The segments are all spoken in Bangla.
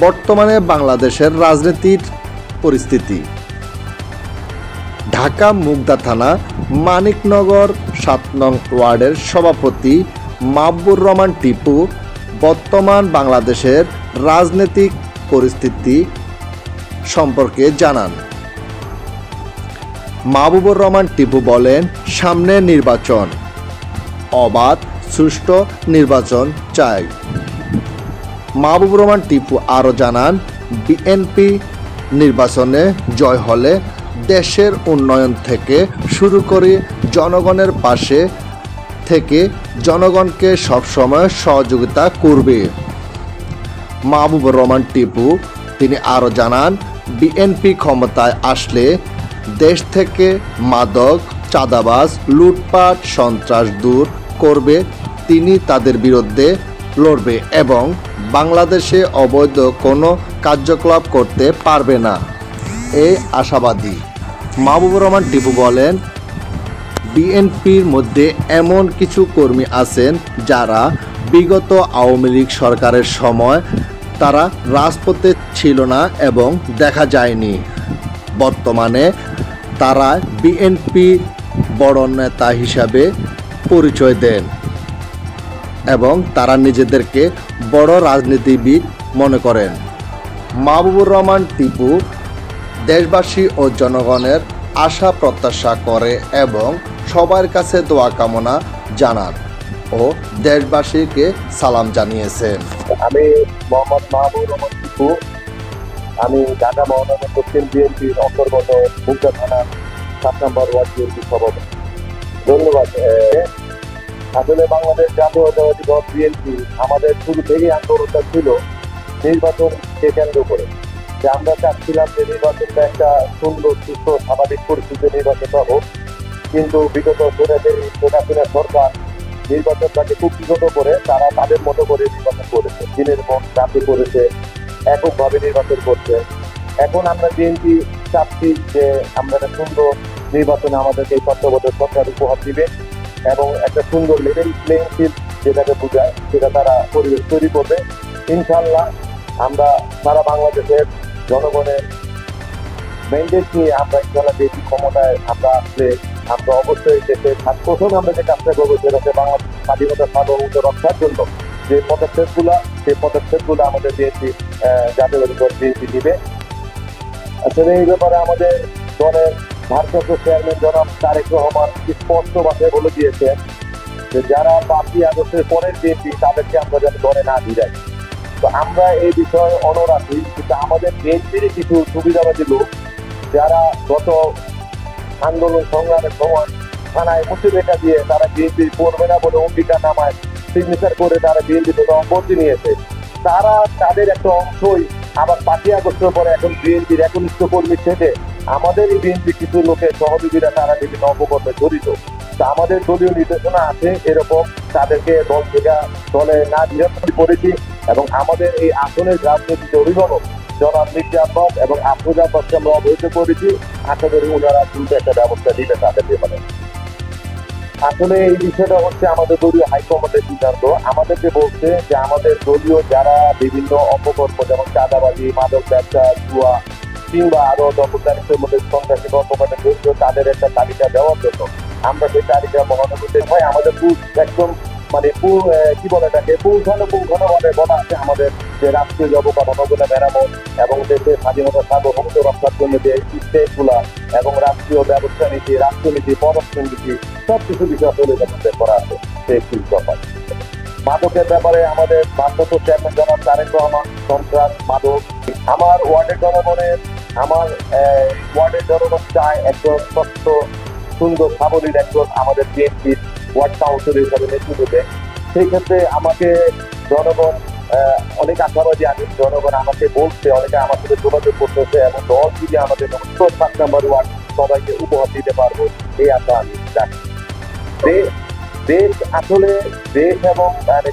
বর্তমানে বাংলাদেশের রাজনীতির পরিস্থিতি। ঢাকা মুগদা থানা মানিকনগর ৭ নং ওয়ার্ডের সভাপতি মাহবুবুর রহমান টিপু বর্তমান বাংলাদেশের রাজনৈতিক পরিস্থিতি সম্পর্কে জানান। মাহবুবুর রহমান টিপু বলেন, সামনে নির্বাচন, অবাধ সুষ্ঠু নির্বাচন চাই। মাহবুবুর রহমান টিপু আরও জানান, বিএনপি নির্বাচনে জয় হলে দেশের উন্নয়ন থেকে শুরু করে জনগণের পাশে থেকে জনগণকে সবসময় সহযোগিতা করবে। মাহবুবুর রহমান টিপু তিনি আরও জানান, বিএনপি ক্ষমতায় আসলে দেশ থেকে মাদক, চাঁদাবাজ, লুটপাট, সন্ত্রাস দূর করবে। তিনি তাদের বিরুদ্ধে লড়বে এবং বাংলাদেশে অবৈধ কোনো কার্যকলাপ করতে পারবে না, এই আশাবাদী। মাহবুবুর রহমান টিপু বলেন, বিএনপির মধ্যে এমন কিছু কর্মী আছেন যারা বিগত আওয়ামী লীগ সরকারের সময় তারা রাজপথে ছিল না এবং দেখা যায়নি। বর্তমানে তারা বিএনপি বড় নেতা হিসাবে পরিচয় দেন এবং তারা নিজেদেরকে বড় রাজনীতিবিদ মনে করেন। মাহবুবুর রহমান টিপু দেশবাসী ও জনগণের আশা প্রত্যাশা করে এবং সবার কাছে দোয়া কামনা জানান ও দেশবাসীকে সালাম জানিয়েছেন। আমি মোহাম্মদ মাহবুবুর রহমান টিপু, আমি ঢাকা মহানগর দক্ষিণ বিএনপির অন্তর্গত মুগদা থানার ৭ নম্বর ওয়ার্ড বিএনপি সভাপতি। ধন্যবাদ। আসলে বাংলাদেশ জাতীয়তাবাদী দল বিএনপি আমাদের শুরু থেকেই আন্দোলনটা ছিল নির্বাচনকে কেন্দ্র করে, যে আমরা চাচ্ছিলাম যে নির্বাচনটা একটা সুন্দর, সুস্থ, স্বাভাবিক পরিস্থিতিতে নির্বাচনটা হোক। কিন্তু বিগত সরকার নির্বাচনটাকে কুক্ষিগত করে তারা তাদের মতো করে নির্বাচন করেছে, দিনের মত রাতে করেছে, এককভাবে নির্বাচন করছে। এখন আমরা বিএনপি চাচ্ছি যে আমরা একটা সুন্দর নির্বাচনে আমাদেরকে এই তত্ত্বাবধায়ক সরকার উপহার দিবে এবং একটা সুন্দর লেভেল প্লেইং ফিল্ড যেটাকে বোঝায় সেটা তারা পরিবেশ তৈরি করবে। ইনশাল্লাহ আমরা সারা বাংলাদেশের জনগণের ম্যান্ডেট নিয়ে আমরা ইনশাল্লাহ দেশি ক্ষমতায় আমরা আসলে আমরা অবশ্যই দেশের প্রথম আমরা যে কাজটা করবো সেটা হচ্ছে বাংলাদেশ স্বাধীনতা সার্বভৌমত্ব রক্ষার জন্য যে পদক্ষেপগুলো আমাদের বিএনপি জাতীয়তাবাদী দল বিএনপি নিবে। আসলে এই ব্যাপারে আমাদের দলের ভারপ্রাপ্ত চেয়ারম্যান জনাব তারেক রহমান স্পষ্ট ভাষায় বলে দিয়েছেন যে যারা ৫ই আগস্টের পরের বিএনপি তাদেরকে আমরা যেন দলে না ভিড়াই। তো আমরা এই বিষয়ে অনড় আছি, কিন্তু আমাদের বিএনপির কিছু সুবিধাবাদী লোক যারা গত আন্দোলন সংগ্রামের সময় থানায় মুক্তিবেটা দিয়ে তারা বিএনপি করবে না বলে অঙ্গীকার নামায় সিগনেচার করে তারা বিএনপি থেকে অব্যাহতি নিয়েছে, তারা তাদের একটা অংশই আবার ৫ই আগস্টের পরে এখন বিএনপির একনিষ্ঠ কর্মী থেকে আমাদের এই বিএনপি কিছু লোকের সহযোগীরা তারা বিভিন্ন অপকর্মে জড়িত। তা আমাদের দলীয় নির্দেশনা আছে এরকম তাদেরকে দল থেকে দলে না বিরক্ত করেছি এবং আমাদের এই আসনের রাজনৈতিক অভিভাবক জনাব মির্জা আব্বাস এবং আফরোজ আব্বাসকে আমরা অবহিত করেছি। আশা করি ওনারা দ্রুত একটা ব্যবস্থা দিবে তাদের ব্যাপারে। আসলে এই বিষয়টা হচ্ছে আমাদের দলীয় হাইকমান্ডের সিদ্ধান্ত। আমাদেরকে বলছে যে আমাদের দলীয় যারা বিভিন্ন অপকর্ম যেমন চাঁদাবাজি, মাদক ব্যবসা, জুয়া কিংবা আরো দখলদারিত্বের মধ্যে সন্ত্রাসী কর্মকাণ্ডে জড়িত তাদের একটা তালিকা দেওয়ার জন্য আমরা সেই তালিকা মহানগরীতে হয় আমাদের একদম মানে কি বলে এটাকে পুঙ্খানুপুঙ্খানুভাবে বলা আছে আমাদের যে রাষ্ট্রীয় অবকাঠামোগুলো মেরামত এবং দেশের স্বাধীনতা সার্বভৌমত্ব রক্ষার জন্য যে স্টেটগুলা এবং রাষ্ট্রীয় ব্যবস্থা নীতি, রাষ্ট্রনীতি, পররাষ্ট্র নীতি সবকিছু বিষয় আমাদের করা আছে সেই ব্যাপার। মাদকের ব্যাপারে আমাদের ভারপ্রাপ্ত চেয়ারম্যান জনাব তারেক রহমান সন্ত্রাস মাদক আমার ওয়ার্ডের জনগণ চায় একজন স্বচ্ছ সুন্দর সাবলীল একজন আমাদের বিএনপির ওয়ার্ড কাউন্সিল হিসাবে নেতৃত্ব দেয়। সেই ক্ষেত্রে আমাকে জনগণ অনেক আশাবাদী, আমি জনগণ আমাকে বলছে, অনেকে আমার সাথে যোগাযোগ করতেছে এবং দল যদি আমাদের ৭ নম্বর ওয়ার্ড সবাইকে উপহার দিতে পারবো এই আশা আমি রাখি। দেশ আসলে দেশ এবং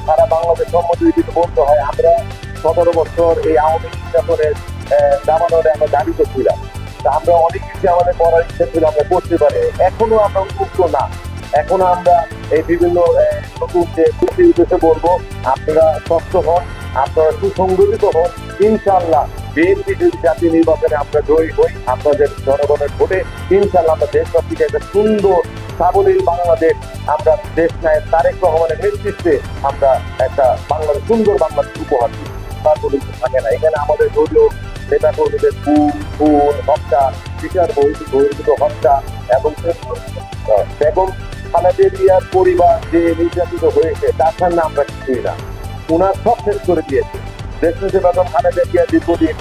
সারা বাংলাদেশ সম্বন্ধে যদি বলতে হয় আমরা ১৭ বছর এই আওয়ামী লীগ নির্বাচনের দাবানলে আমরা দাবি করছিলাম, তা আমরা অনেক কিছু আমাদের করার ইচ্ছা ছিল আমরা করতে পারি, এখনো আমরা উন্মুক্ত না। এখনো আমরা এই বিভিন্ন নতুন যে উদ্দেশ্যে বলবো আপনারা শক্ত হন, আপনারা সুসংগঠিত হন ইনশাআল্লাহ বিএনপি যদি জাতীয় নির্বাচনে আমরা জয়ী হই আপনাদের জনগণের ভোটে, ইনশাআল্লাহ আমরা দেশবাসীকে একটা সুন্দর সাবলীল বাংলাদেশ, আমরা দেশ নায়ক তারেক রহমানের নেতৃত্বে আমরা একটা বাংলাদেশ, সুন্দর বাংলাদেশ উপহার দিই। তার কোনো কিছু থাকে না এখানে। আমাদের দলীয় নেতা কর্মীদের খুন হত্যা, বিচার বহির্ভূত হত্যা এবং বেগম খালেদা জিয়ার পরিবার যে নির্যাতিত হয়েছে তার সামনে আমরা কিছুই না। উনার সব শেষ করে দিয়েছে। দেশনেত্রী বেগম খালেদা জিয়া দীর্ঘদিন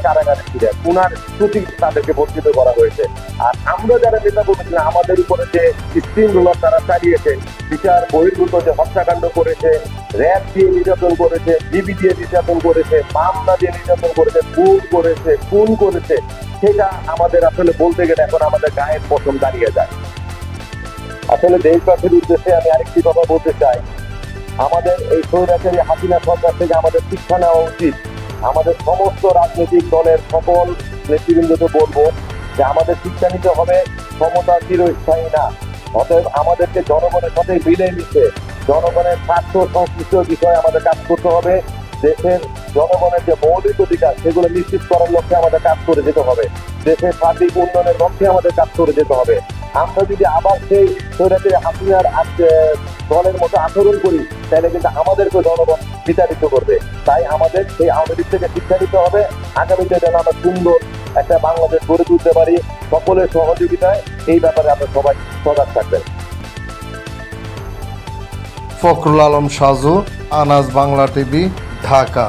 কারাগারে ছিলেন, উনার প্রতি তাদেরকে বঞ্চিত করা হয়েছে। আর আমরা যারা নেতা করেছিলাম আমাদের উপরে যে স্টিম রোলার তারা চালিয়েছে, বিচার বহির্ভূত যে হত্যাকাণ্ড করেছে, র্যাব দিয়ে নির্যাতন করেছে, ডিবি দিয়ে নির্যাতন করেছে, মামলা দিয়ে নির্যাতন করেছে, খুন করেছে, সেটা আমাদের আসলে বলতে গেলে এখন আমাদের গায়ের পশম দাঁড়িয়ে যায়। আসলে দেশবাসীর উদ্দেশ্যে আমি আরেকটি কথা বলতে চাই, আমাদের এই স্বৈরাচারী হাসিনা সরকার থেকে আমাদের শিক্ষা নেওয়া উচিত। আমাদের সমস্ত রাজনৈতিক দলের সকল নেতৃবৃন্দকে বলবো যে আমাদের শিক্ষা নিতে হবে ক্ষমতা চিরস্থায়ী না। অতএব আমাদেরকে জনগণের সাথে মিলে মিশে জনগণের স্বার্থ সংশ্লিষ্ট বিষয়ে আমাদের কাজ করতে হবে। দেশের জনগণের যে মৌলিক অধিকার সেগুলো নিশ্চিত করার লক্ষ্যে আমাদের কাজ করে যেতে হবে। দেশের সার্বিক উন্নয়নের লক্ষ্যে আমাদের কাজ করে যেতে হবে। আমরা যদি আবার সেই স্বৈরাচারী হাসিনার দলের মতো আচরণ করি তাহলে কিন্তু আমাদেরকে জনগণ বিতাড়িত করবে। তাই আমাদের সেই আওয়ামী লীগ থেকে শিক্ষা নিতে হবে, আগামীতে যেন আমরা সুন্দর একটা বাংলাদেশ গড়ে তুলতে পারি সকলের সহযোগিতায়। এই ব্যাপারে আমরা সবাই সজাগ থাকবেন। ফখরুল আলম সাজু, আনাজ বাংলা টিভি, ঢাকা।